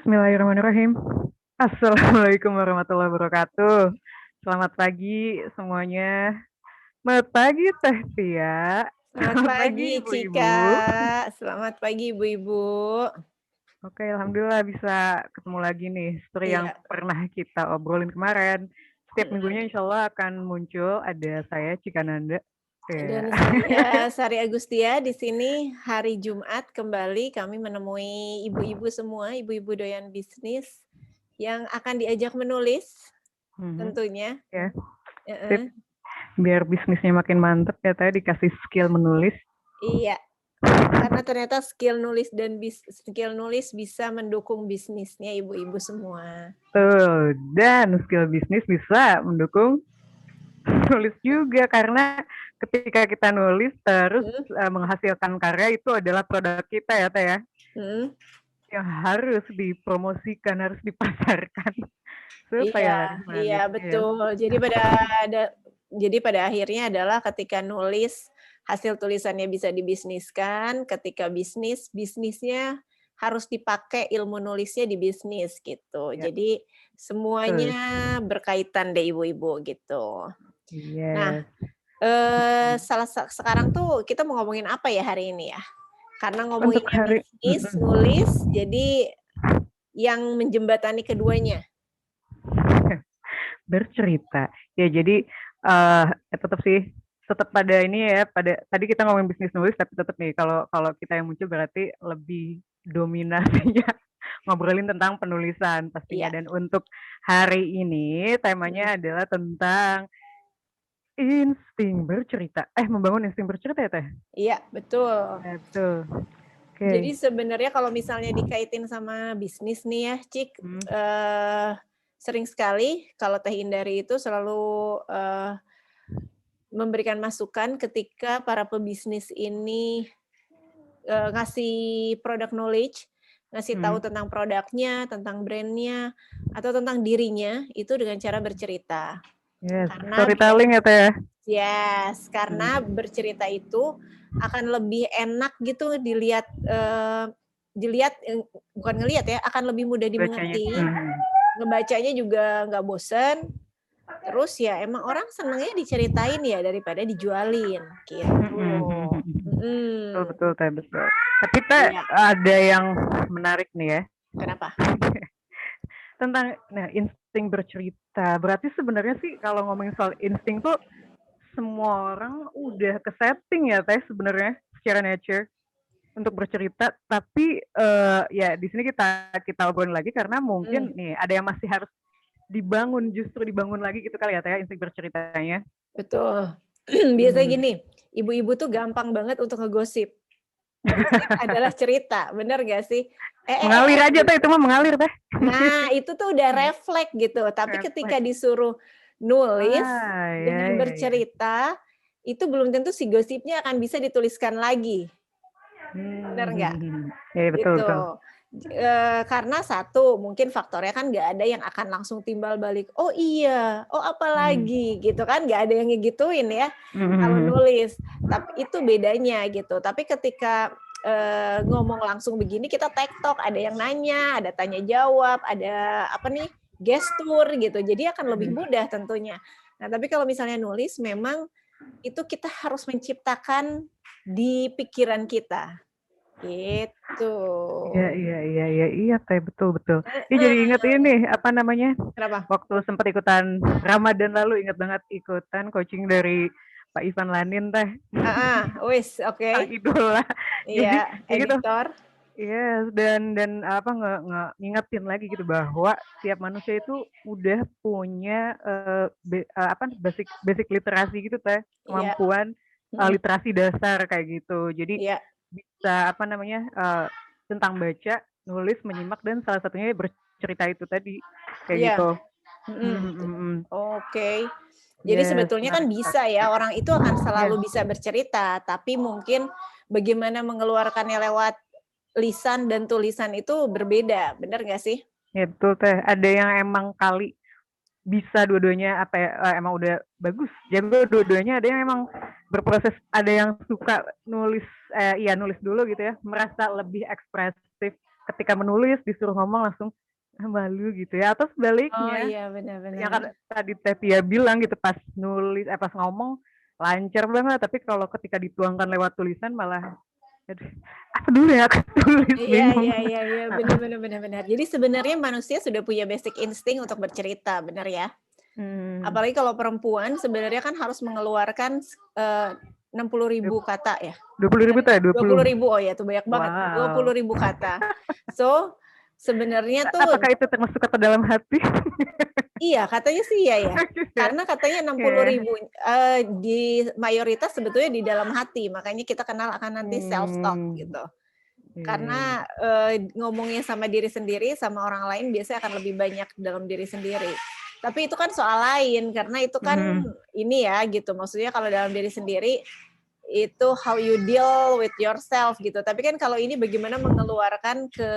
Bismillahirrahmanirrahim. Assalamualaikum warahmatullahi wabarakatuh. Selamat pagi semuanya. Selamat pagi Teh Tia. Selamat Selamat pagi, pagi Cika. ibu-ibu. Selamat pagi, ibu-ibu. Oke, alhamdulillah bisa ketemu lagi nih seperti yang Iya, pernah kita obrolin kemarin. Setiap mhm. minggunya insya Allah akan muncul ada saya Cika Nanda. Ya. Dan saya Sari Agustia di sini hari Jumat kembali kami menemui ibu-ibu semua, ibu-ibu doyan bisnis yang akan diajak menulis Mhm. tentunya, Ya, sip. heeh. Biar bisnisnya makin mantep ya Teh dikasih skill menulis. Iya, karena ternyata skill nulis bisa mendukung bisnisnya ibu-ibu semua. Tuh, dan skill bisnis bisa mendukung nulis juga karena ketika kita nulis terus Mhm, menghasilkan karya itu adalah produk kita ya Teh ya, mhm. yang harus dipromosikan, harus dipasarkan Iya, supaya laris iya manis ya. betul. Da jadi pada akhirnya adalah ketika nulis, hasil tulisannya bisa dibisniskan, ketika bisnisnya harus dipakai ilmu nulisnya di bisnis gitu. Ya, Jadi betul. semuanya berkaitan deh ibu-ibu gitu. Nah, Yes. sekarang tuh kita mau ngomongin apa ya hari ini ya? Karena Untuk ngomonginnya hari bisnis, nulis, jadi yang menjembatani keduanya. bercerita. Ya jadi tetap sih tetap pada ini ya, pada tadi kita ngomongin bisnis nulis tapi tetap nih kalau kalau kita yang muncul berarti lebih dominasinya ngobrolin tentang penulisan pastinya Iya, dan untuk hari ini mhm. temanya adalah tentang insting bercerita. Membangun insting bercerita ya, Teh? Iya, betul. Betul. Oke. Jadi sebenarnya kalau misalnya dikaitin sama bisnis nih ya, Cik, Mhm. eee, sering sekali kalau Teh Hindari itu selalu, memberikan masukan ketika para pebisnis ini, ngasih product knowledge, ngasih tahu Mhm. tentang produknya, tentang brand-nya, atau tentang dirinya, itu dengan cara bercerita. Yes, Karena storytelling ya, Teh, ya? Yes, karena Mhm. bercerita itu akan lebih enak gitu dilihat, bukan ngelihat ya, akan lebih mudah Bacanya. dimengerti, Mhm. ngebacanya juga nggak bosen, terus ya emang orang senengnya diceritain ya daripada dijualin, gitu. Betul Mhm, betul, Teh, betul. Tapi, Teh, iya, ada yang menarik nih ya. kenapa? Tentang insting bercerita. Berarti sebenarnya sih kalau ngomongin soal insting tuh semua orang udah ke-setting ya, Teh, sebenarnya secara nature untuk bercerita, tapi, ya di sini kita kita obrolin lagi karena Mhm, mungkin nih ada yang masih harus dibangun, justru dibangun lagi gitu kali ya, Teh, insting berceritanya. betul. Biasanya Mhm. gini, ibu-ibu tuh gampang banget untuk ngegosip. Gosip adalah cerita, bener nggak sih? Mengalir aja, Teh, itu Gitu. mah mengalir, Teh. Nah, itu tuh udah refleks gitu, tapi ketika Refleks. disuruh nulis Ya dengan ya ya. bercerita, itu belum tentu si gosipnya akan bisa dituliskan lagi, bener nggak? Ya betul Gitu. betul. Karena satu, mungkin faktornya kan nggak ada yang akan langsung timbal balik, "Oh iya, oh Mhm. apalagi?" Gitu kan, nggak ada yang ngegituin ya, kalau Mhm. nulis. Tapi itu bedanya gitu. Tapi ketika, ngomong langsung begini kita tektok, ada yang nanya, ada tanya jawab, ada apa nih, gestur gitu, jadi akan lebih Mhm. mudah tentunya. Nah, tapi kalau misalnya nulis memang itu kita harus menciptakan di pikiran kita, gitu. Iya iya iya iya iya, Teh, betul betul. Ini jadi Heeh, inget ini, apa namanya, kenapa? waktu sempat ikutan Ramadan lalu, inget banget ikutan coaching dari Pak Ivan Lanin, Teh, Heeh, wis, oke. sang idola. Iya, Jadi ya gitu, editor. yes, dan apa, ngingetin lagi gitu bahwa tiap manusia itu udah punya, apa, basic basic literasi gitu, Teh, Iya, kemampuan, mhm, literasi dasar kayak gitu. Jadi iya, bisa apa namanya, tentang baca, nulis, menyimak, dan salah satunya bercerita itu tadi, kayak iya, gitu. mhm. Mhm mhm mhm. Oke. Jadi Yes, sebetulnya kan menarik bisa sekali. ya, orang itu akan Iya, selalu bisa bercerita, tapi mungkin bagaimana mengeluarkannya lewat lisan dan tulisan itu berbeda, bener nggak sih? iya betul, Teh. Ada yang emang kali bisa dua-duanya, apa ya, emang udah bagus, jago dua-duanya, ada yang emang berproses, ada yang suka nulis, iya nulis dulu gitu ya, merasa lebih ekspresif ketika menulis disuruh ngomong langsung, malu gitu ya, atau Oh sebaliknya, iya, yang kan benar-benar. tadi Teh Tia bilang gitu pas nulis pas ngomong lancar banget, tapi kalau ketika dituangkan lewat tulisan malah, aduh, apa dulu ya aku tulis Iya bingung. iya iya iya, benar benar benar benar. Jadi sebenarnya manusia sudah punya basic insting untuk bercerita, benar ya? Hmm, Apalagi kalau perempuan sebenarnya kan harus mengeluarkan 60.000 kata ya? 20.000 Teh, Dua 20. puluh ribu, oh ya itu banyak banget, dua Wow. puluh ribu kata. So, sebenarnya tuh Apakah itu termasuk kata dalam hati? iya, katanya sih iya ya. Ya. Karena katanya enam puluh Ya. ribu di mayoritas sebetulnya di dalam hati, makanya kita kenal akan nanti self talk Hmm. gitu. Iya. Karena, ngomongnya sama diri sendiri, sama orang lain biasanya akan lebih banyak dalam diri sendiri. Tapi itu kan soal lain, karena itu kan Hmm. ini ya gitu, maksudnya kalau dalam diri sendiri, itu how you deal with yourself gitu. Tapi kan kalau ini bagaimana mengeluarkan ke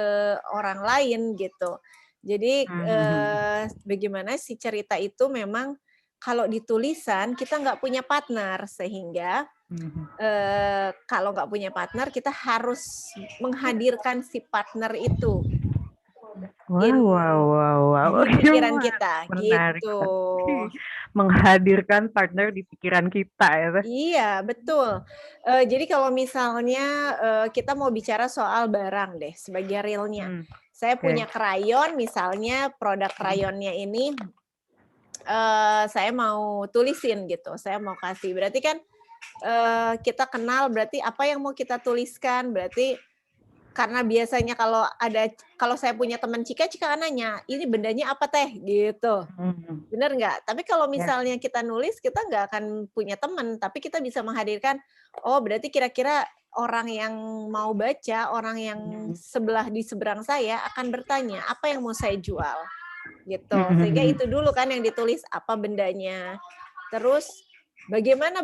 orang lain gitu. Jadi, Hmm. bagaimana si cerita itu memang kalau di tulisan kita nggak punya partner, sehingga Hmm. kalau nggak punya partner, kita harus menghadirkan si partner itu Wow, in wow, wow, wow. di pikiran Gimana? kita, Menarik gitu. sekali. Menghadirkan partner di pikiran kita ya, Teh. Iya, betul. Jadi kalau misalnya, kita mau bicara soal barang deh, sebagai realnya. Hmm. Saya Oke. punya krayon, misalnya produk krayonnya ini, saya mau tulisin gitu, saya mau kasih. Berarti kan, kita kenal berarti apa yang mau kita tuliskan, berarti karena biasanya kalau saya punya teman Cika, Cika kan nanya, "Ini bendanya apa Teh?" Gitu. Hmm. Bener nggak? Tapi kalau Ya. misalnya kita nulis, kita nggak akan punya teman, tapi kita bisa menghadirkan, oh berarti kira-kira orang yang mau baca, orang yang Hmm. di seberang saya akan bertanya, "Apa yang mau saya jual?" Gitu. Sehingga Hmm. itu dulu kan yang ditulis, apa bendanya. Terus bagaimana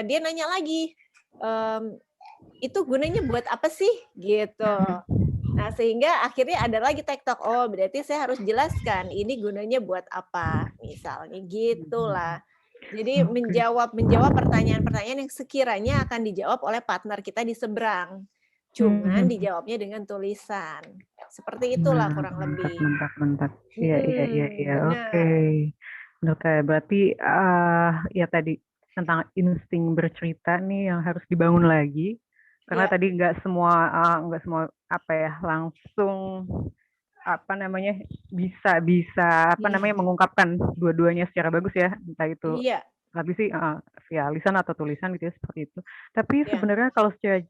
dia nanya lagi, mmm, "Itu gunanya buat apa sih?" Gitu. Nah, sehingga akhirnya ada lagi tektok, oh berarti saya harus jelaskan ini gunanya buat apa, misalnya Hmm. gitulah. Jadi Oke. menjawab pertanyaan-pertanyaan yang sekiranya akan dijawab oleh partner kita di seberang. Cuman Hmm. dijawabnya dengan tulisan. Seperti itulah Nah, kurang mantap, lebih. mantap, mantap. Iya, iya, iya, Mhm, iya. Oke. benar. Oke, berarti ya tadi tentang insting bercerita nih yang harus dibangun lagi. Karena Iya, tadi nggak semua apa ya langsung apa namanya bisa bisa apa namanya mhm, mengungkapkan dua-duanya secara bagus ya, entah itu iya, tapi sih via lisan atau tulisan gitu ya seperti itu. Tapi iya, sebenarnya kalau secara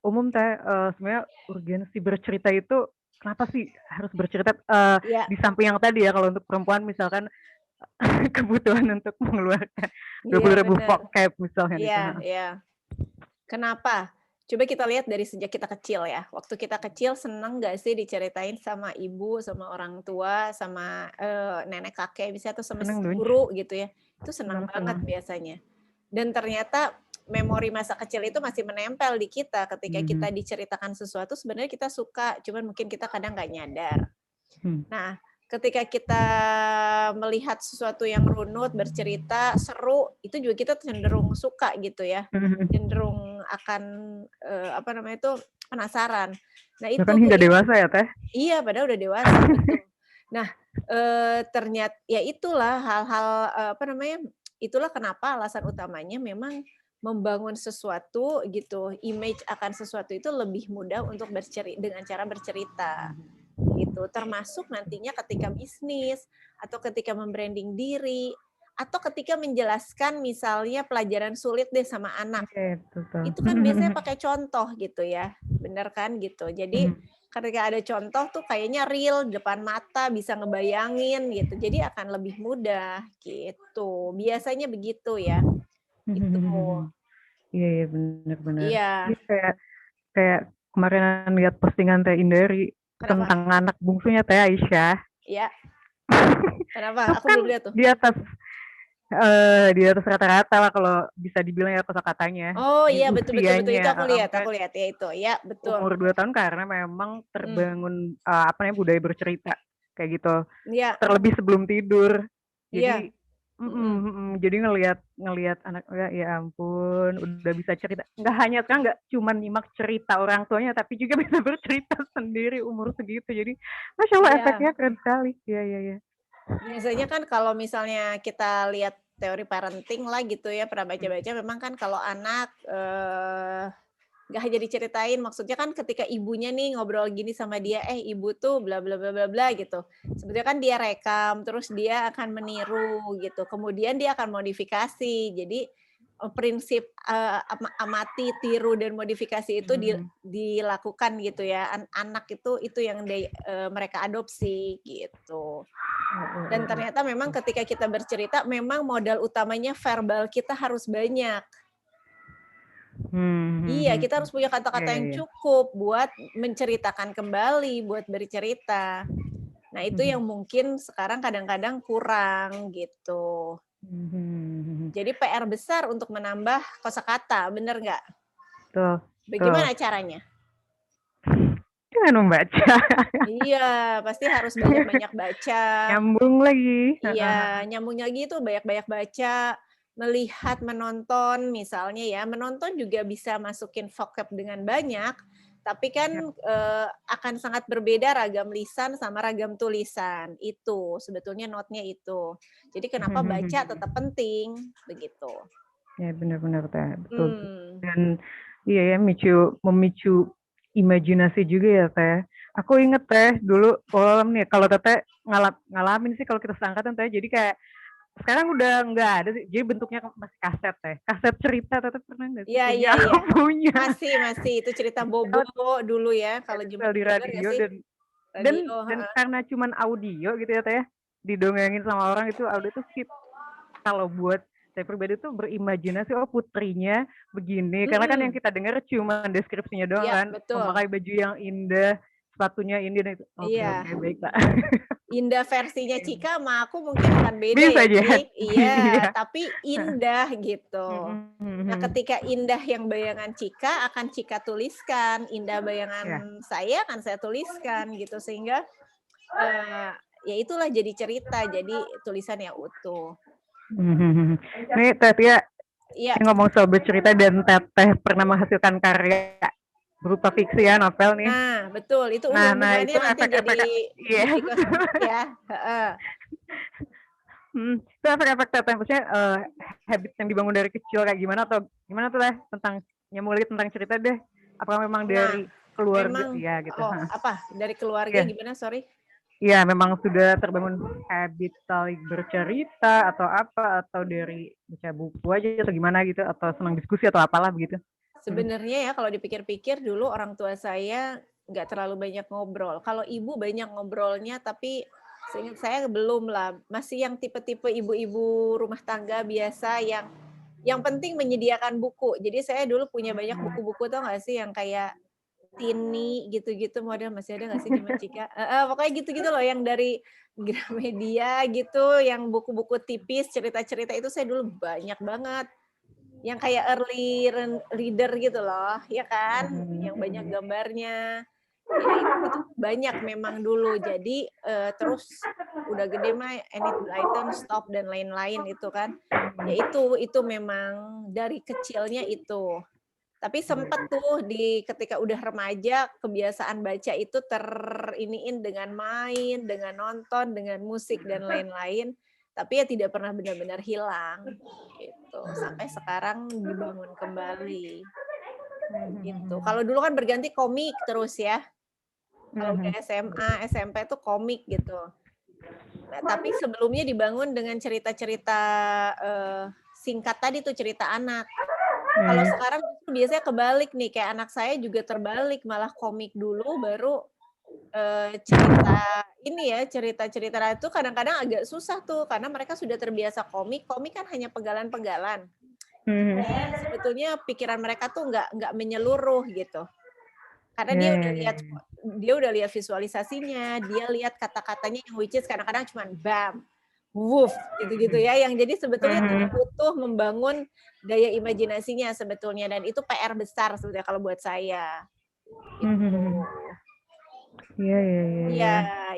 umum Teh, sebenarnya urgensi bercerita itu kenapa sih harus bercerita, iya, di samping yang tadi ya kalau untuk perempuan misalkan kebutuhan untuk mengeluarkan iya 20.000 benar. vocab misalnya Iya gitu, iya. Kenapa? Coba kita lihat dari sejak kita kecil ya. Waktu kita kecil seneng nggak sih diceritain sama ibu, sama orang tua, sama, nenek kakek misalnya atau sama seneng dong, guru gitu ya. Itu seneng seneng, banget seneng. biasanya. Dan ternyata memori masa kecil itu masih menempel di kita ketika kita Mhm. diceritakan sesuatu sebenarnya kita suka, cuman mungkin kita kadang nggak nyadar. Hmm. Nah, ketika kita melihat sesuatu yang runut, bercerita, seru, itu juga kita cenderung suka gitu ya, Mhm. cenderung akan, apa namanya itu, penasaran. Nah itu Bahkan hingga begitu dewasa ya Teh? iya, padahal udah dewasa, betul. Nah, ya itulah hal-hal, apa namanya, itulah kenapa alasan utamanya memang membangun sesuatu gitu, image akan sesuatu itu lebih mudah untuk dengan cara bercerita. Gitu, termasuk nantinya ketika bisnis, atau ketika mem-branding diri, atau ketika menjelaskan misalnya pelajaran sulit deh sama anak. Oke, betul. Itu kan biasanya pakai contoh gitu ya, bener kan gitu. Jadi Mhm. ketika ada contoh tuh kayaknya real, depan mata, bisa ngebayangin gitu, jadi akan lebih mudah gitu. Biasanya begitu ya, itu. Iya, iya, bener, bener. Iya, Iya kayak kayak kemarin lihat postingan Teh Indari kenapa? tentang anak bungsunya Teh Aisyah. Iya, kenapa? Itu Aku kan belum lihat tuh. di atas rata-rata lah kalau bisa dibilang ya kosakatanya Oh di iya, betul betul betul, itu usianya, aku makanya lihat, ya itu, ya betul. umur 2 tahun karena memang Mhm, terbangun, apa namanya, budaya bercerita, kayak gitu. iya Terlebih sebelum tidur. Jadi iya, Mhm. Jadi ngelihat ngelihat anak ya ampun udah bisa cerita, nggak hanya sekarang nggak cuman nyimak cerita orang tuanya, tapi juga bisa bercerita sendiri umur segitu. Jadi Masya Allah Iya. efeknya keren sekali. Iya iya iya. Biasanya kan kalau misalnya kita lihat teori parenting lah gitu ya, pernah Mmm, baca-baca memang kan kalau anak, nggak hanya diceritain, maksudnya kan ketika ibunya nih ngobrol gini sama dia, "Eh, ibu tuh bla bla bla bla bla," gitu. Sebetulnya kan dia rekam, terus dia akan meniru gitu, kemudian dia akan modifikasi. Jadi, prinsip, amati, tiru, dan modifikasi itu mhm. dilakukan gitu ya. Anak itu yang mereka adopsi gitu. Heeh Dan heeh. ternyata memang ketika kita bercerita, memang modal utamanya verbal kita harus banyak. Iya, kita harus punya Iya kata-kata iya yang iya. cukup buat menceritakan kembali, buat bercerita. Nah, itu yang Mhm. mungkin sekarang kadang-kadang kurang gitu. Mhm. Jadi PR besar untuk menambah kosakata, bener nggak? Betul betul. Bagaimana caranya? Dengan membaca. Iya, pasti harus banyak-banyak baca. Nyambung lagi. Iya, Heeh heeh. nyambung lagi itu banyak-banyak baca, melihat, menonton misalnya ya, menonton juga bisa masukin vocab dengan banyak, tapi kan, Iya. akan sangat berbeda ragam lisan sama ragam tulisan, itu sebetulnya note-nya itu. Jadi kenapa baca tetap penting, begitu. Ya benar benar Teh, betul betul. Mmm, Dan iya ya memicu imajinasi juga ya Teh. Aku inget Teh dulu nih kalau Teteh ngalamin sih kalau kita seangkatan Teh, jadi kayak sekarang udah nggak ada sih, jadi bentuknya masih kaset Teh, kaset cerita Teteh pernah nggak sih iya punya? iya Aku iya. punya. Masih masih, itu cerita Bobo Banget dulu ya, kayak kalau zaman disetel di dulu, bener nggak radio sih? dan Radio, dan heeh. karena cuman audio gitu ya Teh ya, didongengin sama orang itu audio tuh hit. Kalau buat saya pribadi tuh berimajinasi, oh putrinya begini, karena kan yang Mhm, kita dengar cuma deskripsinya doang iya kan, betul, memakai baju yang indah, sepatunya ini dan itu. Oke iya. oke, baik Kak. Indah versinya Cika sama aku mungkin akan beda Bisa ya, jadi, Cik. Iya, iya. tapi indah gitu. Mhm Nah, mhm. ketika indah yang bayangan Cika akan Cika tuliskan, indah Iya. bayangan saya akan saya tuliskan gitu sehingga ya itulah jadi cerita, jadi tulisan yang utuh. Mhm. Nih Teh Tia, Iya. ini ngomong soal bercerita dan Teteh pernah menghasilkan karya berupa fiksi ya, novel nih. Nah, betul itu Nah hubungannya itu nanti jadi efek-efek iya mimpi betul. kosmetik ya, heeh. Itu efek-efek Teteh, maksudnya, habit yang dibangun dari kecil kayak gimana atau gimana tuh Teh, tentang nyambung lagi tentang cerita deh, apakah memang Nah, dari keluarga memang iya gitu, oh, heeh, apa, dari keluarga iya gimana, sorry? iya memang sudah terbangun habit saling bercerita atau apa, atau dari baca buku aja atau gimana gitu, atau senang diskusi atau apalah begitu? Mhm. Sebenarnya ya kalau dipikir-pikir dulu orang tua saya nggak terlalu banyak ngobrol. Kalau ibu banyak ngobrolnya, tapi seingat saya belum lah. Masih yang tipe-tipe ibu-ibu rumah tangga biasa yang penting menyediakan buku. Jadi saya dulu punya banyak buku-buku tau nggak sih yang kayak Tini gitu-gitu model masih ada nggak sih di Macika? Heeh, pokoknya gitu-gitu loh yang dari Gramedia gitu, yang buku-buku tipis cerita-cerita itu saya dulu banyak banget. Yang kayak early reader gitu loh, ya kan? Yang banyak Mhm. gambarnya. Ya itu banyak memang dulu. Jadi, terus udah gede mah Enid Blyton, Stop dan lain-lain itu kan. Ya itu memang dari kecilnya itu. Tapi sempet tuh ketika udah remaja, kebiasaan baca itu teriniin dengan main, dengan nonton, dengan musik dan lain-lain, tapi ya tidak pernah benar-benar hilang, gitu. Sampai sekarang dibangun kembali, gitu. Kalau dulu kan berganti komik terus ya, kalau udah Mhm. SMA, SMP tuh komik gitu. Nah, tapi sebelumnya dibangun dengan cerita-cerita, singkat tadi tuh, cerita anak. Kalau Mhm. sekarang justru biasanya kebalik nih, kayak anak saya juga terbalik, malah komik dulu baru, cerita ini ya, cerita-cerita itu kadang-kadang agak susah tuh, karena mereka sudah terbiasa komik, komik kan hanya penggalan-penggalan. Mhm. Jadi sebetulnya pikiran mereka tuh nggak menyeluruh gitu. Karena Iya iya iya iya. dia udah lihat visualisasinya, dia lihat kata-katanya yang which is kadang-kadang cuman bam, woof, gitu-gitu Mhm. ya, yang jadi sebetulnya tidak Mhm. butuh membangun daya imajinasinya sebetulnya dan itu PR besar sebetulnya kalau buat saya, Mhm. gitu. Iya iya iya Iya, iya.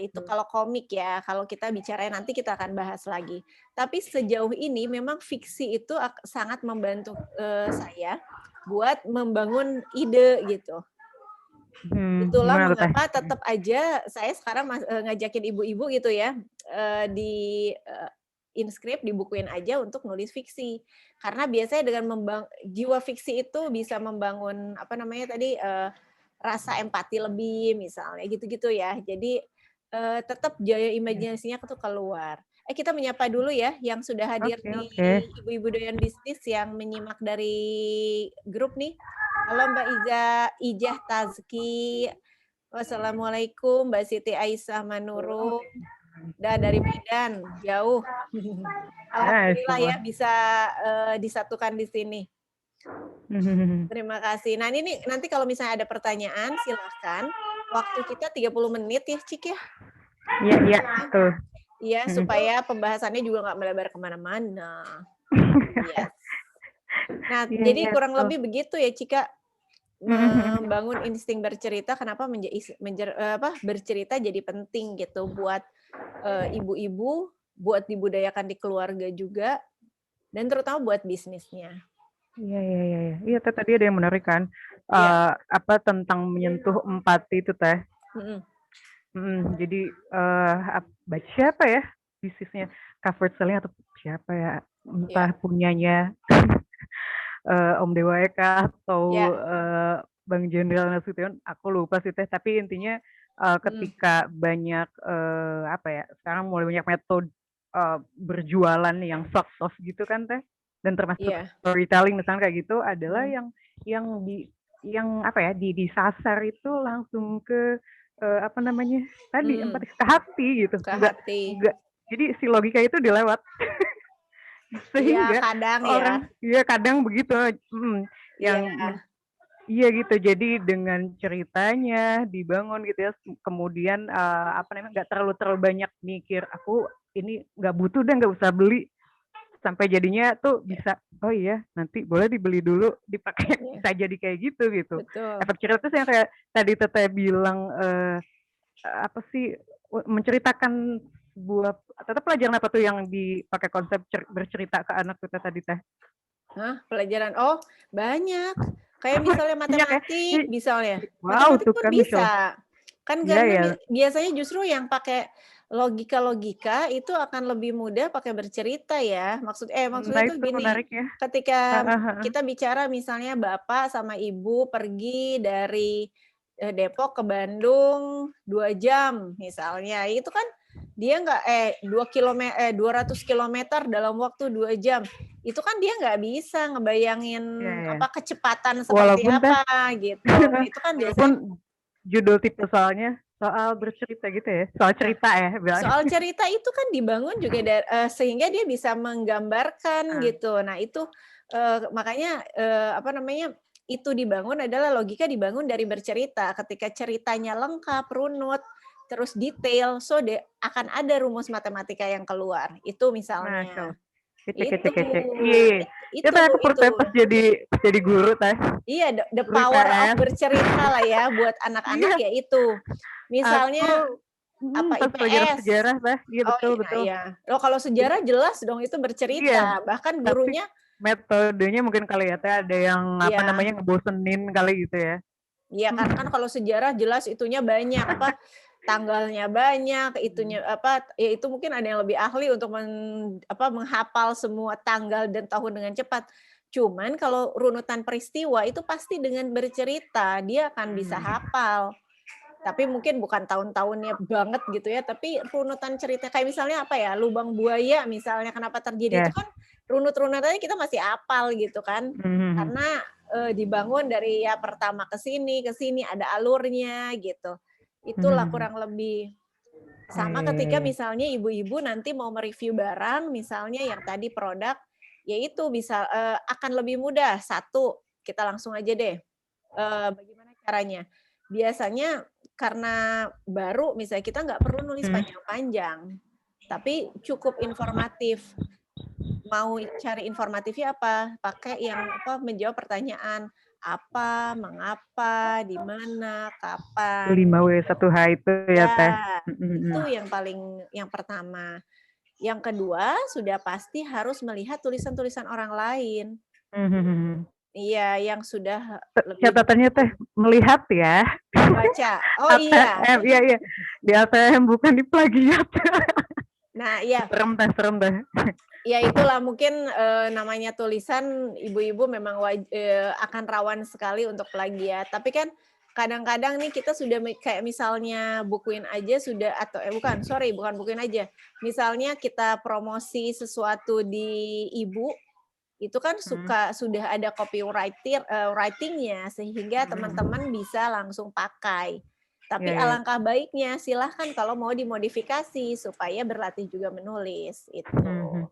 itu kalau komik ya, kalau kita bicara nanti kita akan bahas lagi. Tapi sejauh ini memang fiksi itu sangat membantu, saya buat membangun ide gitu. Itulah Gimana tuh Teh? mengapa tetap aja saya sekarang ngajakin ibu-ibu gitu ya, di, inskrip, dibukuin aja untuk nulis fiksi. Karena biasanya dengan jiwa fiksi itu bisa membangun, apa namanya tadi, rasa empati lebih misalnya gitu-gitu ya. Jadi, tetap daya imajinasinya tuh keluar. Kita menyapa dulu ya yang sudah hadir Oke di oke. Ibu-Ibu Doyan Bisnis yang menyimak dari grup nih. Halo Mbak Ijah Tazki, wassalamualaikum Mbak Siti Aisyah Manurung, dari Medan, jauh. Alhamdulillah ya Syukur. bisa, disatukan di sini. Terima kasih. Nah ini nanti kalau misalnya ada pertanyaan silahkan, waktu kita 30 menit ya Cik ya? Iya iya, betul. Iya, supaya pembahasannya juga nggak melebar kemana-mana. Yes. Nah, Iya jadi iya, kurang betul. lebih begitu ya Cika, membangun insting bercerita, kenapa bercerita jadi penting gitu buat, ibu-ibu, buat dibudayakan di keluarga juga, dan terutama buat bisnisnya. Iya iya iya iya. Iya Teh, tadi ada yang menarik kan, Iya, apa, tentang menyentuh empati itu Teh. mhm, Jadi, baca siapa ya bisnisnya, Covered Selling atau siapa ya, iya, entah punyanya, Om Dewa Eka iya, atau, Bang Jenderal Nasution, aku lupa sih Teh, tapi intinya, mhm, ketika banyak, apa ya, sekarang mulai banyak metode, berjualan yang soft gitu kan Teh, dan termasuk iya, storytelling misalnya kayak gitu adalah mhm, yang yang apa ya, disasar itu langsung ke, apa namanya tadi, mhm, empati, ke hati gitu, ke nggak hati. nggak jadi si logika itu dilewat. Iya, Sehingga kadang ya, orang ya kadang begitu, iya, yang iya gitu, jadi dengan ceritanya dibangun gitu ya, kemudian, apa namanya, nggak terlalu banyak mikir, "Aku ini nggak butuh deh, nggak usah beli." Sampai jadinya tuh iya, bisa, "Oh iya, nanti boleh dibeli dulu, dipakai." iya, Bisa jadi kayak gitu. betul, Efek cerita tuh yang kayak tadi Teteh bilang, apa sih, menceritakan sebuah Teteh pelajaran apa tuh yang dipakai konsep bercerita ke anak Teteh tadi Teh? hah, pelajaran? Oh, banyak. Kayak misalnya Banyak ya? matematik misalnya, Wow, matematik tuh pun kan misal bisa. Kan iya karena ya, biasanya justru yang pakai logika-logika itu akan lebih mudah pakai bercerita ya. nah Maksudnya tuh itu gini, menariknya. ketika Heeh heeh. kita bicara misalnya bapak sama ibu pergi dari, Depok ke Bandung 2 jam misalnya, itu kan dia nggak 200 kilometer dalam waktu 2 jam. Itu kan dia nggak bisa ngebayangin Iya ya. kecepatan seperti Walaupun Teh apa gitu. Nah itu kan walaupun biasanya judul tipe soalnya soal bercerita gitu ya, soal nah, cerita ya bilangnya. soal cerita itu kan dibangun juga sehingga dia bisa menggambarkan Heeh. gitu. Nah itu, makanya, apa namanya, itu dibangun adalah logika dibangun dari bercerita. Ketika ceritanya lengkap, runut, terus detail, akan ada rumus matematika yang keluar. Itu Masya misalnya. Allah. Kece kece Itu kece. Iya iya. Ya itu Teh aku itu. pas jadi guru Teh, Iya, the guru power of IPS. bercerita lah ya buat anak-anak Iya, ya itu. aku Misalnya apa, pas pelajaran IPS. sejarah Teh, iya Oh, betul nah betul. iya. Oh, kalau Jadi sejarah jelas dong itu iya, bercerita, bahkan tapi gurunya metodenya mungkin kali ya Teh ada yang apa iya, namanya, ngebosenin kali gitu ya. iya karena kan kalau sejarah jelas itunya banyak, tanggalnya banyak, itunya ya itu mungkin ada yang lebih ahli untuk menghafal semua tanggal dan tahun dengan cepat. Cuman kalau runutan peristiwa itu pasti dengan bercerita, dia akan bisa Mhm. hafal. Tapi mungkin bukan tahun-tahunnya banget gitu ya, tapi runutan cerita kayak misalnya apa ya, lubang buaya misalnya kenapa terjadi itu Ya. kan runut-runutannya kita masih hafal gitu kan. Mhm. Karena, dibangun dari ya pertama ke sini ada alurnya gitu. Itulah Mhm. kurang lebih. Ya Sama ya ya ketika ya. misalnya ibu-ibu nanti mau mereview barang misalnya yang tadi produk, ya itu bisa, akan lebih mudah. Satu, kita langsung aja deh, bagaimana caranya? Biasanya karena baru misalnya kita nggak perlu nulis Mhm. panjang-panjang, tapi cukup informatif. Mau cari informatifnya apa? Pakai yang menjawab pertanyaan, apa, mengapa, di mana, kapan. 5W1H itu ya, Ya, Teh? itu Mhm. yang pertama. Yang kedua, sudah pasti harus melihat tulisan-tulisan orang lain. Mhm. Iya, yang sudah lebih Catatannya, Teh, melihat ya. membaca. Oh iya. ATM, iya iya. Di ATM bukan di plagiat. Nah, iya. Serem Teh, serem Teh. Ya itulah mungkin, namanya tulisan ibu-ibu memang akan rawan sekali untuk plagiat. Tapi kan kadang-kadang nih kita sudah kayak misalnya bukuin aja sudah atau bukan bukuin aja. Misalnya kita promosi sesuatu di ibu, itu kan Mhm. sudah ada writing-nya sehingga Mhm. teman-teman bisa langsung pakai. Tapi Iya iya. alangkah baiknya silahkan kalau mau dimodifikasi supaya berlatih juga menulis, itu. Mhm.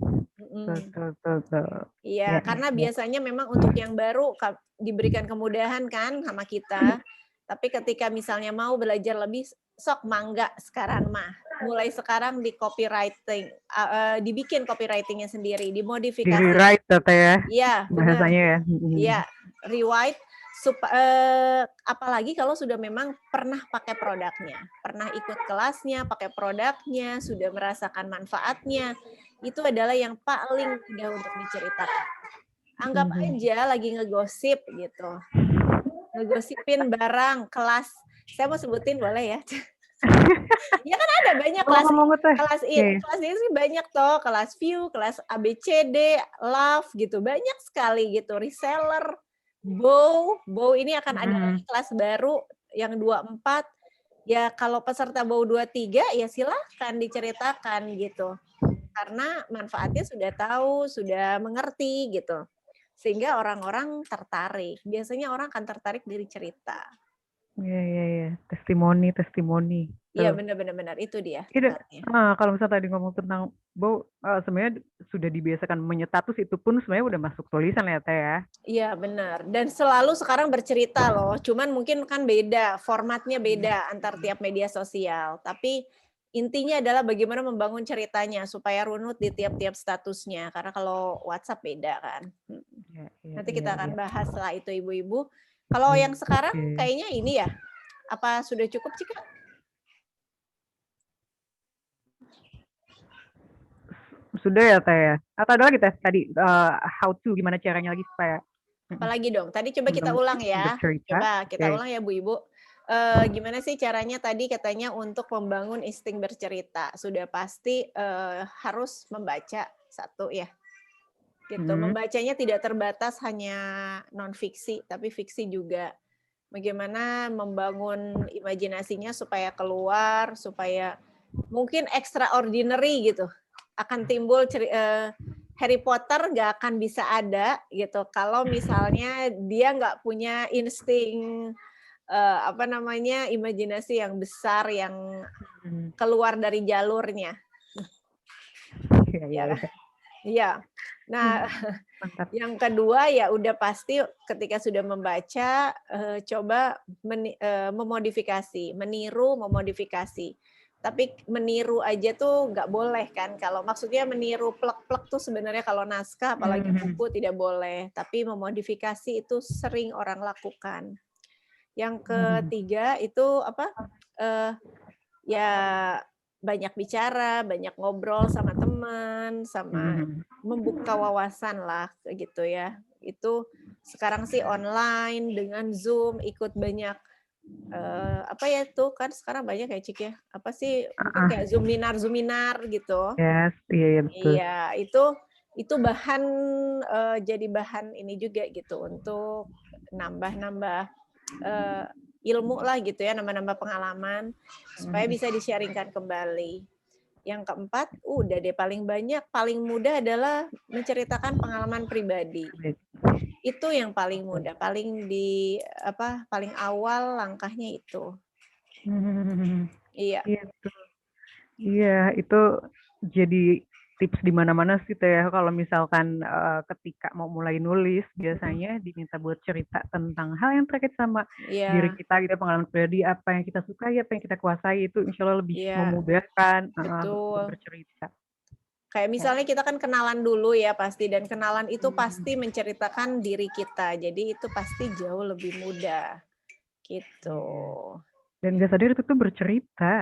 Mhm. Betul betul betul. Iya Iya, iya karena iya. biasanya memang untuk yang baru diberikan kemudahan kan sama kita, tapi ketika misalnya mau belajar lebih, sok mangga sekarang mah. Mulai sekarang dibikin copywriting-nya sendiri, dimodifikasi. Di-rewrite ya, Teh, ya, Iya, benar. bahasanya ya? Mhm. Iya, rewrite apalagi kalau sudah memang pernah pakai produknya, pernah ikut kelasnya, pakai produknya, sudah merasakan manfaatnya, itu adalah yang paling mudah untuk diceritakan. Anggap Mhm. aja lagi ngegosip gitu, ngegosipin barang kelas, saya mau sebutin boleh ya? Ya kan ada banyak kelas Ngomong-ngomong, Teh, kelas iya iya. kelas ini sih banyak toh, kelas view, kelas ABCD, love gitu, banyak sekali gitu, reseller, bow ini akan ada lagi Mhm. kelas baru yang 24, ya kalau peserta bow 23 ya silahkan diceritakan gitu. Karena manfaatnya sudah tahu, sudah mengerti gitu. Sehingga orang-orang tertarik, biasanya orang akan tertarik dari cerita. Iya iya iya. Testimoni testimoni, Iya tuh. benar benar benar, itu dia Iya, tempatnya. kalau misalnya tadi ngomong tentang bow, sebenarnya sudah dibiasakan menyetatus itu pun sebenarnya udah masuk tulisan ya, Teh, ya? Iya benar, dan selalu sekarang bercerita loh, cuman mungkin kan beda, formatnya Mhm. beda antar tiap media sosial. Tapi intinya adalah bagaimana membangun ceritanya supaya runut di tiap-tiap statusnya, karena kalau WhatsApp beda kan. Iya iya Nanti iya kita akan iya. bahas setelah itu ibu-ibu. Kalau yang sekarang Oke. kayaknya ini ya, apa sudah cukup sih Kak? Sudah ya, Teh, ya? Atau ada lagi, Teh, tadi, how to, gimana caranya lagi supaya mhm, Apalagi dong? Tadi coba kita teman-teman ulang insting ya. bercerita? Coba kita Oke. ulang ya Bu, Ibu. Gimana sih caranya tadi katanya untuk membangun insting bercerita? Sudah pasti, harus membaca, satu ya, gitu. Mhm. Membacanya tidak terbatas hanya non-fiksi, tapi fiksi juga. Bagaimana membangun imajinasinya supaya keluar, supaya mungkin extraordinary gitu, akan timbul Harry Potter nggak akan bisa ada gitu kalau misalnya dia nggak punya insting, apa namanya, imajinasi yang besar yang Mhm. keluar dari jalurnya. Iya iya Iya kan? iya. Iya. Nah, Mantap. yang kedua ya udah pasti ketika sudah membaca, coba memodifikasi, meniru, memodifikasi. Tapi meniru aja tuh nggak boleh kan, kalau maksudnya meniru plek-plek tuh sebenarnya kalau naskah apalagi Mhm. buku tidak boleh, tapi memodifikasi itu sering orang lakukan. Yang Mhm. ketiga itu apa, eee, ya banyak bicara, banyak ngobrol sama teman, sama Mhm. membuka wawasan lah, kayak gitu ya. Itu sekarang sih online dengan Zoom, ikut banyak, apa ya tuh kan sekarang banyak ya, Cik, ya, apa sih, mungkin Heeh. kayak Zoominar gitu. Yes, iya iya betul. Iya, itu bahan, jadi bahan ini juga gitu untuk nambah-nambah, eee, ilmu lah gitu ya, nambah-nambah pengalaman, supaya Mhm. bisa di-sharing-kan kembali. Yang keempat, udah deh paling banyak, paling mudah adalah menceritakan pengalaman pribadi. Baik. Itu yang paling mudah, paling awal langkahnya itu. Mhm. Iya Iya betul. Iya, itu jadi tips di mana-mana sih, Teh, ya, kalau misalkan, ketika mau mulai nulis biasanya diminta buat cerita tentang hal yang terkait sama diri iya kita gitu, pengalaman pribadi, apa yang kita sukai, apa yang kita kuasai, itu insya Allah lebih iya, memudahkan heeh, untuk betul. bercerita. Kayak Ya. misalnya kita kan kenalan dulu ya pasti, dan kenalan itu Hmm. pasti menceritakan diri kita. Jadi itu pasti jauh lebih mudah. Gitu. Iya. Dan nggak sadar itu tuh bercerita.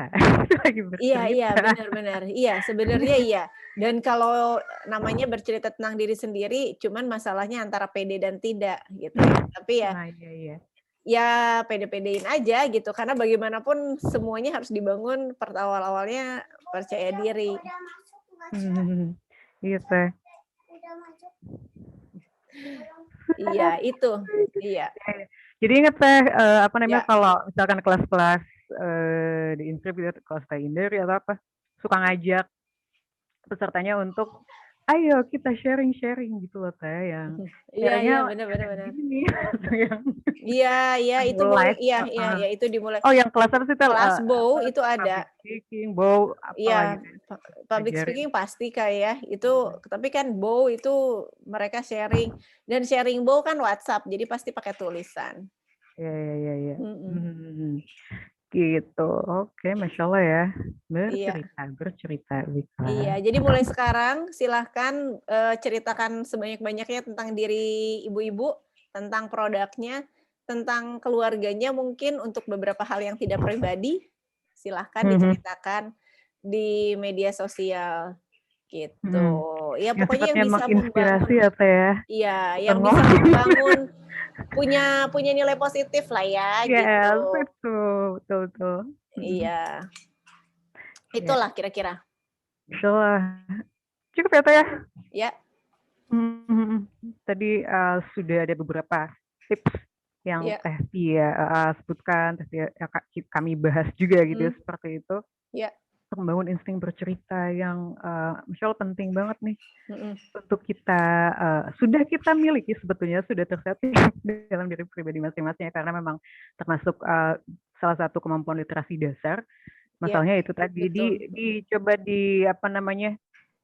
Lagi Iya, bercerita. benar-benar. Iya, sebenarnya iya. Dan kalau namanya bercerita tentang diri sendiri, cuman masalahnya antara pede dan tidak gitu ya. Tapi ya, Nah, iya, iya. ya pede-pedein aja gitu. Karena bagaimanapun semuanya harus dibangun awal-awalnya percaya diri. Hmm. Iya, Teh. Iya, itu. Iya. Jadi inget Teh, apa namanya, Ya. kalau misalkan kelas-kelas di Inscript gitu, kelas Tinder atau apa, suka ngajak pesertanya untuk ayo kita sharing-sharing gitu loh Teh, yang Iya, sharingnya benar benar kayak benar. gini atau yang Iya, itu mulai, live. iya, itu dimulai. Oh, yang kelas apa sih Teh? Kelas Apa, bow itu ada. public speaking, bow, apa lagi Iya, Teh? public Ajarin. speaking pasti kayak itu, tapi kan bow itu mereka sharing, dan sharing bow kan WhatsApp, jadi pasti pakai tulisan. Iya, iya, iya, iya. Mhm. Gitu. Oke, Masya Allah ya. Iya. Bercerita, Wika. Iya, jadi mulai sekarang silahkan, ceritakan sebanyak-banyaknya tentang diri ibu-ibu, tentang produknya, tentang keluarganya mungkin untuk beberapa hal yang tidak pribadi, silahkan diceritakan di media sosial, gitu. Mhm. Ya Yang pokoknya yang sifatnya bisa menginspirasi membangun, ya, Teh, ya? iya, Bukan yang bisa ngomong. membangun, punya punya nilai positif lah ya, Yes, gitu. betul, betul, betul. Iya, Ya, itulah kira-kira. Masya Allah. Cukup ya, Teh, ya? Ya, Tadi sudah ada beberapa tips yang ya, Teh Tia sebutkan, Teh Tia, ya, kami bahas juga gitu ya, mhm, seperti itu. ya, Untuk membangun insting bercerita yang Masya Allah penting banget nih mhm. untuk kita, sudah kita miliki sebetulnya, sudah tersetting dalam diri pribadi masing-masing ya, karena memang termasuk salah satu kemampuan literasi dasar. Iya, Masalahnya itu tadi betul. dicoba di apa namanya,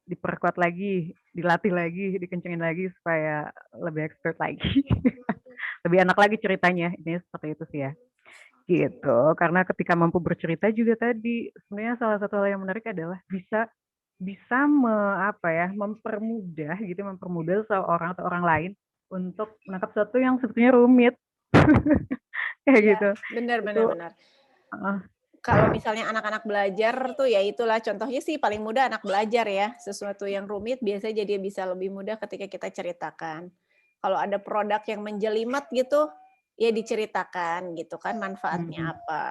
diperkuat lagi, dilatih lagi, dikencengin lagi supaya lebih expert lagi. Lebih enak lagi ceritanya, ini seperti itu sih ya. Gitu, karena ketika mampu bercerita juga tadi, sebenarnya salah satu hal yang menarik adalah bisa bisa apa ya, mempermudah seseorang atau orang lain untuk menangkap sesuatu yang sebetulnya rumit. Kayak Iya, gitu. benar Itu benar benar. heeh, Kalau misalnya anak-anak belajar tuh ya itulah contohnya sih paling mudah anak belajar ya, sesuatu yang rumit biasanya jadi bisa lebih mudah ketika kita ceritakan. Kalau ada produk yang menjelimet gitu, ya diceritakan gitu kan manfaatnya mhm, apa,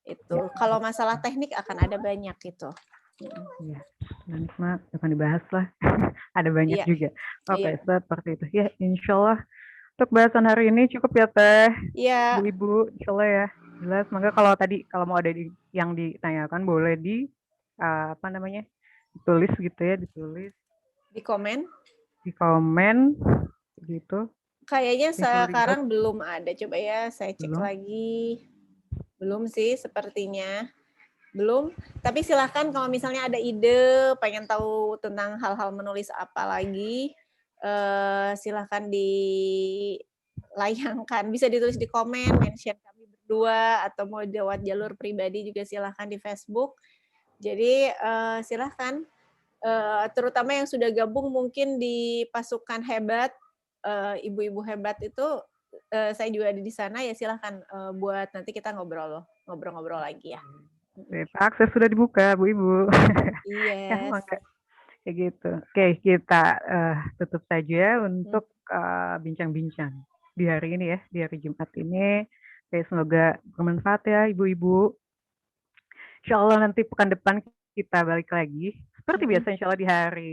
itu. iya, Kalau masalah teknik akan ada banyak gitu. Mhm. iya. Nanti mah akan dibahas lah. Ada banyak Iya, juga. iya, Oke, seperti itu. Ya, insyaallah untuk bahasan hari ini cukup ya Teh, iya, Bu-ibu, insyaallah ya. Jelas, semoga kalau mau ada yang ditanyakan boleh apa namanya, ditulis di komen. di komen gitu. Kayaknya Tinggal lihat sekarang belum ada, coba ya saya cek belum. lagi. Belum sih sepertinya. Belum, tapi silahkan kalau misalnya ada ide, pengen tahu tentang hal-hal menulis apa lagi, silahkan dilayangkan. Bisa ditulis di komen, mention kami berdua, atau mau lewat jalur pribadi juga silahkan di Facebook. Jadi, silahkan, terutama yang sudah gabung mungkin di pasukan hebat, ibu-ibu hebat itu, saya juga ada di sana, ya silahkan, buat nanti kita ngobrol-ngobrol lagi ya. Mhm. Akses sudah dibuka, Bu, Ibu. Ya, Yes. mangga. Kayak gitu. Oke, kita tutup saja Mhm. untuk bincang-bincang di hari ini ya, di hari Jumat ini. Oke, semoga bermanfaat ya, Ibu-ibu. Insya Allah nanti pekan depan kita balik lagi. Seperti Mhm. biasa, insya Allah di hari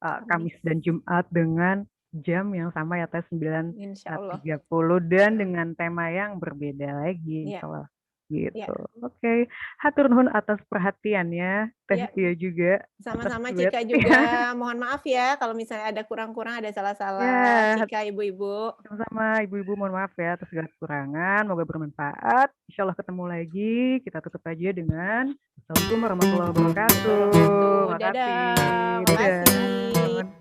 Kamis, Kamis dan Jumat dengan jam yang sama ya, Teh, insyaallah. 9.30 dan dengan tema yang berbeda lagi, Iya, insya Allah. iya, Gitu. Oke, hatur nuhun atas perhatiannya, Teh iya, Tia juga atas sama-sama duet. Cika juga. Mohon maaf ya kalau misalnya ada kurang-kurang, ada salah-salah. Ya, Cika, ibu-ibu. sama-sama Ibu-ibu, mohon maaf ya atas segala kekurangan. Semoga bermanfaat. Insya Allah ketemu lagi. Kita tutup aja dengan Assalamualaikum warahmatullahi wabarakatuh. Wabarakatuh. Makasih. Dadah, Dadah. makasih.